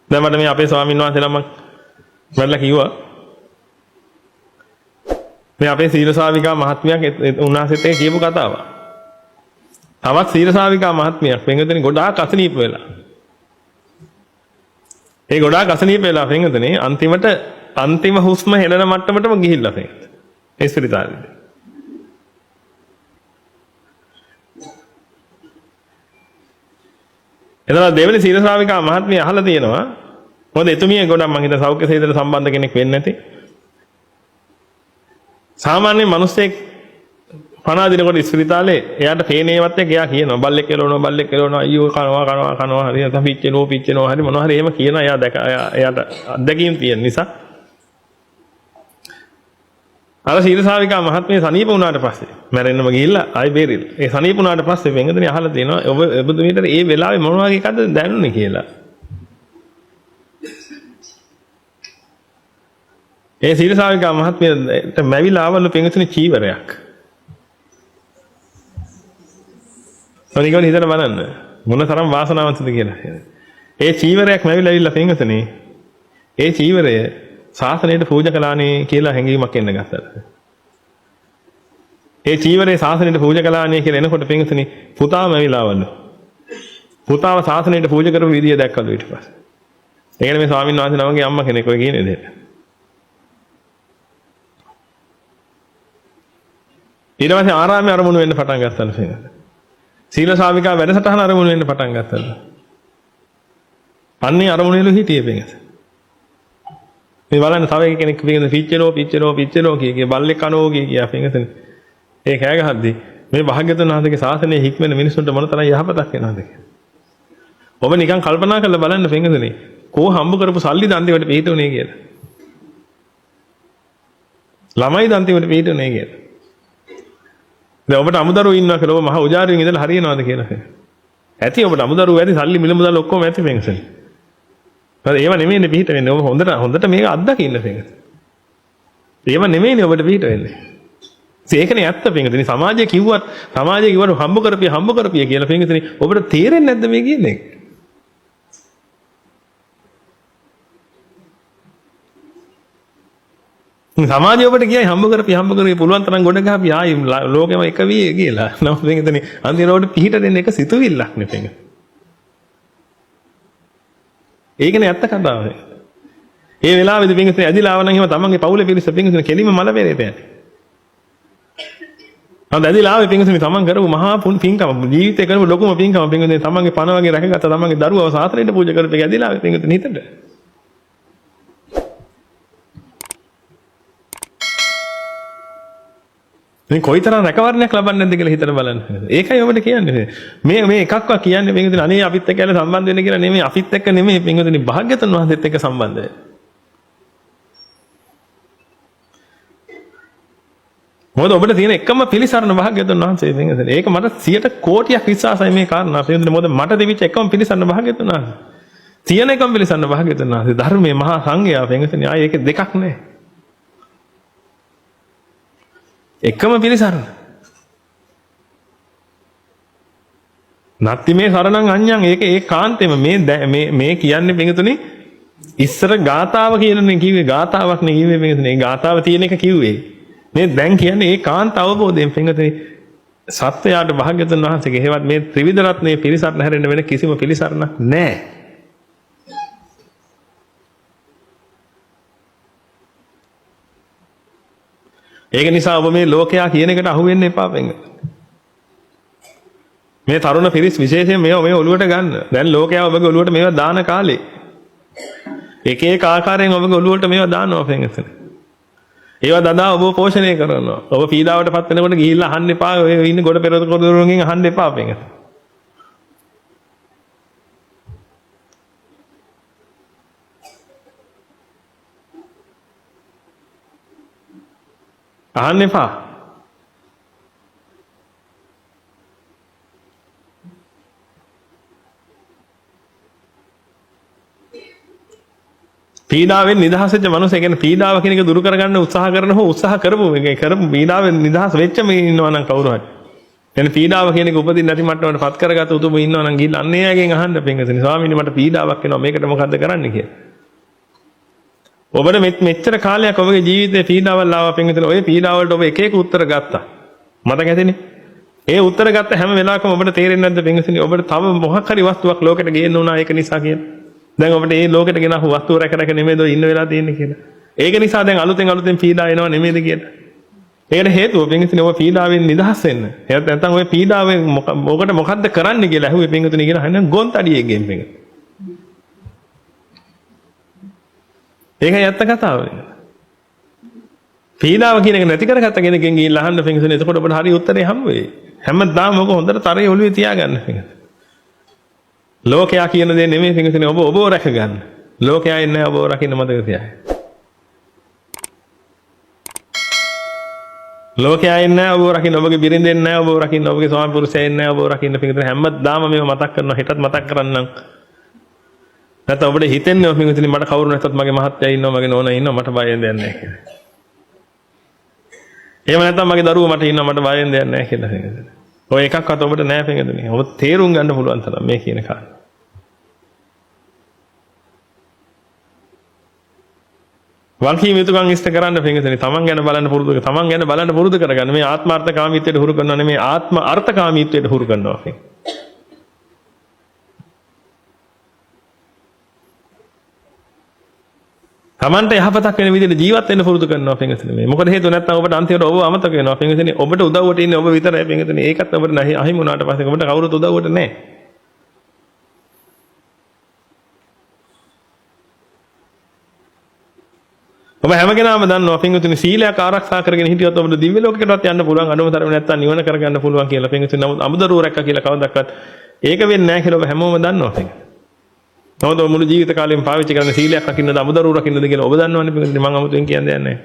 දැන් මට මේ අපේ ස්වාමීන් වහන්සේ නමක් මල්ලා කිව්වා මේ අපේ සීල ශාවිකා මහත්මියක් උන්වහන්සේත් එක්ක කියපු කතාවක්. තවත් සීල ශාවිකා මහත්මියක් වෙනදෙන ගොඩාක් අසනීප වෙලා. ඒ ගොඩාක් අසනීප වෙලා වෙනදෙනේ අන්තිම හුස්ම හෙළන මට්ටමටම ගිහිල්ලා තියෙනවා. ඒ ස්පිරිතාලෙදී. එතන දෙවෙනි සීල ශ්‍රාවිකා මහත්මිය අහලා තියෙනවා. මොකද එතුමිය ගොඩක් මං හිතා සෞඛ්‍ය සේවයට සම්බන්ධ කෙනෙක් වෙන්නේ නැති. සාමාන්‍ය මිනිස්සෙක් 50 දිනකට ස්පිරිතාලේ එයාට පේනේවත් එක්ක එයා කියනවා බල්ලෙක් කෙලවනවා අයියෝ කනවා හරි නැත්නම් පිච්චෙනවා හරි මොනවා හරි එහෙම කියනවා. එයාට අත්දැකීම් තියෙන නිසා අර සීල ශාවිකා මහත්මිය සනීප වුණාට පස්සේ මැරෙන්නම ගිහිල්ලා ආයි බේරිලා. ඒ සනීප වුණාට පස්සේ වෙනදෙනේ අහලා තියෙනවා ඔබතුමීට ඒ වෙලාවේ මොන වගේ එකක්ද දැනුනේ කියලා. ඒ සීල ශාවිකා මහත්මියට මැවිලා ආවලු පින්තුනේ චීවරයක්. සනිකෝන් හිතන බලන්න මොන තරම් වාසනාවන්තද කියලා. ඒ චීවරයක් මැවිලා ඇවිල්ලා පින්තුනේ ඒ චීවරය ශාසනයට පූජා කළානේ කියලා හැඟීමක් එන්න ගත්තා. ඒ චීවරේ ශාසනයට පූජා කළානේ කියලා එනකොට පින්තුනේ පුතාම ඇවිලාවලු. පුතාව ශාසනයට පූජා කරපු විදිය දැක්කලු ඊට පස්සේ. ඒ කියන්නේ මේ ස්වාමීන් වහන්සේ නමගේ අම්මා කෙනෙක් ඔය කියන්නේ දෙයක්. ඊට පස්සේ ආරාමයේ අරමුණු වෙන්න පටන් ගත්තලු පින්තුනේ. සීල ශාවිකා වැඩසටහන අරමුණු වෙන්න පටන් ගත්තලු. අන්නේ අරමුණේලු හිටියේ පින්තුනේ. මේ බලන්න තව කෙනෙක් පිටින් පිච්චෙනෝ කිය බල්ලෙක් කනෝ කිය පිටින් ඒ කෑ ගහද්දි මේ භාග්‍යවතුන් වහන්සේගේ ශාසනයේ හික්මෙන මිනිසුන්ට මොන තරම් යහපතක් වෙනවද කියලා. ඔබ නිකන් කල්පනා කරලා බලන්න පිටින්නේ කෝ හම්බ කරපු සල්ලි දන්තිවට පිටුනේ කියලා. ළමයි දන්තිවට පිටුනේ කියලා. දැන් ඔබට අමුදරුවෝ ඉන්නවා කියලා ඔබ මහ උජාරියෙන් ඉඳලා හරියනවද කියලා. ඇති ඔබට අමුදරුවෝ ඇති සල්ලි මිල මුදල් ඔක්කොම ඇති පිටින්සේ. ඒව නෙමෙයිනේ පිට වෙන්නේ. ඔබ හොඳට මේක අත්දකින්න තියෙනවා. ඒව නෙමෙයිනේ ඔබට පිට වෙන්නේ. ඒකනේ ඇත්ත පිටින්. සමාජය කිව්වත් හම්බ කරපිය කියලා පිටින් ඔබට තේරෙන්නේ නැද්ද මේ කියන්නේ? සමාජය ඔබට කියයි හම්බ කරපිය පුළුවන් තරම් ගොඩ ගහපිය ආයි ලෝකෙම එක විය කියලා. නම් පිටින් අන්තිමට ඔබට පිට දෙන්න එක සිතුවිල්ලක් නේ පිටින්. ඒකනේ ඇත්ත කතාව. ඒ වෙලාවේදී පින්විතේ ඇදිලා ආව නම් එහෙම තමන්ගේ පවුලේ පිරිස පින්විතේ කෙලිම මල පෙරේත යන්නේ. අද ඇදිලා ආවේ පින්විතේ තමන් කරපු මහා පින්කම ජීවිතේ කරපු ලොකුම පින්කම පින්විතේ තමන්ගේ පණ වගේ රැකගත්ත තමන්ගේ දරුවව සාසනයට පූජා කරපු එක ඇදිලා ආවේ පින්විතේ හිතට. මේ කොයිතරම් රැකවරණයක් ලබන්නේ නැද්ද කියලා හිතලා බලන්න. ඒකයි ඔබට කියන්නේ. මේ එකක්වත් කියන්නේ පින්විතේ අනේ අපිත් එක්ක ඇල සම්බන්ධ වෙන්න කියලා නෙමෙයි අපිත් එක්ක නෙමෙයි පින්විතේ භාග්‍යවතුන් වහන්සේත් එක්ක සම්බන්ධයි. මොකද ඔබට තියෙන එකම පිළිසරණ භාග්‍යවතුන් වහන්සේ පින්විතේ. ඒක මට 100 කෝටියක් විශ්වාසයි මේ කාරණා. පින්විතේ මොකද මට දෙවිච්ච එකම පිළිසරණ භාග්‍යවතුන් වහන්සේ. තියෙන එකම පිළිසරණ භාග්‍යවතුන් වහන්සේ. ධර්මයේ මහා සංඝයා පින්විතේ ආයේ ඒක දෙකක් නෑ. එකම පිළිසරණ. නැත්ති මේ සරණං අඤ්ඤං ඒක ඒකාන්තෙම මේ කියන්නේ පිටුනේ ඉස්සර ගාතාව කියලානේ කිව්වේ ගාතාවක් නේ කිව්වේ පිටුනේ ගාතාව තියෙන එක කිව්වේ. මේ දැන් කියන්නේ ඒකාන්ත අවබෝධයෙන් පිටුනේ සත්‍යයට භාග්‍යවතුන් වහන්සේගේ හේවත් මේ ත්‍රිවිධ රත්නයේ පිළිසරණ හැරෙන්න වෙන කිසිම පිළිසරණක් නැහැ. ඒක නිසා ඔබ මේ ලෝකයා කියන එකට අහු වෙන්න එපා වෙන්න. මේ තරුණ පිරිස් විශේෂයෙන් මේ ඔළුවට ගන්න. දැන් ලෝකයා ඔබගේ ඔළුවට මේවා දාන කාලේ. එක එක ආකාරයෙන් ඔබගේ ඔළුවට මේවා දානවා වෙන්නත්. ඒවා දදා ඔබ පෝෂණය කරනවා. ඔබ පීඩාවටපත් වෙනකොට ගිහිල්ලා අහන්න එපා. ඔය ඉන්න ගොඩ පෙරත කොරදොරුන්ගෙන් අහන්න එපා වෙන්න. අහන්න එපා. පීඩාවෙන් නිදහස් වෙච්ච මනුස්සය කියන්නේ පීඩාව කියන එක දුරු කරගන්න උත්සාහ කරන හෝ උත්සාහ කරපු පීඩාවෙන් නිදහස් වෙච්ච මේ ඉන්නවා නම් කවුරු හරි. එන පීඩාව කියන එක උපදින්න නැති මට්ටමකට පත් කරගත්ත උතුම ඉන්නවා නම් ගිහින් අන්න එයාගෙන් අහන්න පින්වතුනි ස්වාමීනි මට පීඩාවක් එනවා මේකට මොකද්ද කරන්න කියලා. ඔබට මෙච්චර කාලයක් ඔබගේ ජීවිතේ පීඩාවල් ආවා පින්වතුනි ඔය පීඩාවලට ඔබ එක එක උත්තර ගත්තා. මතක ඇතිනේ. ඒ උත්තර ගත්ත හැම වෙලාවකම ඔබට තේරෙන්නේ නැද්ද පින්වතුනි ඔබට තව මොකක් හරි වස්තුවක් ලෝකෙට ගේන්න උනා ඒක නිසා කියලා. දැන් ඔබට මේ ලෝකෙට ගෙනහු වස්තුව රැක රැක නෙමෙයිද ඉන්න වෙලා තියෙන්නේ කියලා. ඒක නිසා දැන් අලුතෙන් පීඩා එනවා නෙමෙයිද කියලා. ඒකට හේතුව පින්වතුනි ඔබ පීඩාවෙන් නිදහස් වෙන්න. එහෙත් නැත්නම් ඔය පීඩාවෙන් මොකට මොකද්ද කරන්න කියලා ඇහුවේ පින්වතුනි කියලා අහන්න ගොන්තඩියෙක්ගෙන් පින්වතුනි. ඒකයි ඇත්ත කතාව. පීඩාව කියන එක නැති කරගත්ත කෙනකින් ගිහිල්ලා අහන්න පින්වතුනි එතකොට ඔබට හරි උත්තරේ හම්බ වෙයි. හැමදාම ඔබ හොඳට තරේ ඔළුවේ තියාගන්න පින්වතුනි. ලෝකයා කියන දේ නෙමෙයි පින්වතුනි ඔබව රැක ගන්න. ලෝකයා ඉන්නේ ඔබව රකින්න මතක තියාගන්න. ලෝකයා ඉන්නේ ඔබව රකින්න ඔබගේ බිරිඳ ඉන්නේ ඔබව රකින්න ඔබගේ ස්වාමි පුරුෂයා ඉන්නේ ඔබව රකින්න පින්වතුනි හැමදාම මේව මතක් කරනවා හෙටත් මතක් කරන්නම්. නැත්නම් ඔබට හිතෙන්නේ පින්වතුනි මට කවුරු නැත්තත් මගේ මහත්තයා ඉන්නවා මගේ නෝනා ඉන්නවා මට බයෙන් දෙයක් නැහැ කියලා. එහෙම නැත්නම් මගේ දරුවෝ මට ඉන්නවා මට බයෙන් දෙයක් නැහැ කියලා පින්වතුනි. ඔය එකක්වත් ඔබට නැහැ පින්වතුනි. ඔබ තේරුම් ගන්න පුළුවන් තරම් මේ කියන කාරණා. වල්කීම යුතුකම් ඉෂ්ට කරන්න පින්වතුනි තමන් ගැන බලන්න පුරුදු කරගන්න මේ ආත්මාර්ථකාමීත්වයට හුරු කරනවා නෙමෙයි ආත්ම අර්ථකාමීත්වයට හුරු කරනවා. තමන්ට යහපතක් වෙන විදිහට ජීවත් වෙන්න පුරුදු කරනවා පින්වතුනි මේ. මොකද හේතුව නැත්නම් ඔබට අන්තිමට ඔබ අමතක වෙනවා පින්වතුනි. ඔබට උදව්වට ඉන්නේ ඔබ විතරයි පින්වතුනි. ඒකත් ඔබට නැහැ අහිමි වුණාට පස්සේ ඔබට කවුරුත් උදව්වට නැහැ. ඔබ හැම කෙනාම දන්නවා පින්වතුනි සීලයක් ආරක්ෂා කරගෙන හිටියොත් ඔබට දිව්‍ය ලෝකයකටවත් යන්න පුළුවන් අනුමතරව නැත්තම් නිවන කරගන්න පුළුවන් කියලා පින්වතුනි. නමුත් අමුදරුව රැක්කා කියලා කවදාවත් ඒක වෙන්නේ නැහැ කියලා ඔබ හැමෝම දන්නවා පින්වතුනි. නමුත් මුළු ජීවිත කාලෙම පාවිච්චි කරන සීලයක් රකින්නද අමුදරුව රකින්නද කියලා ඔබ දන්නවනේ පින්වතුනි. මම අමුතුවෙන් කියන්නේ නැහැ.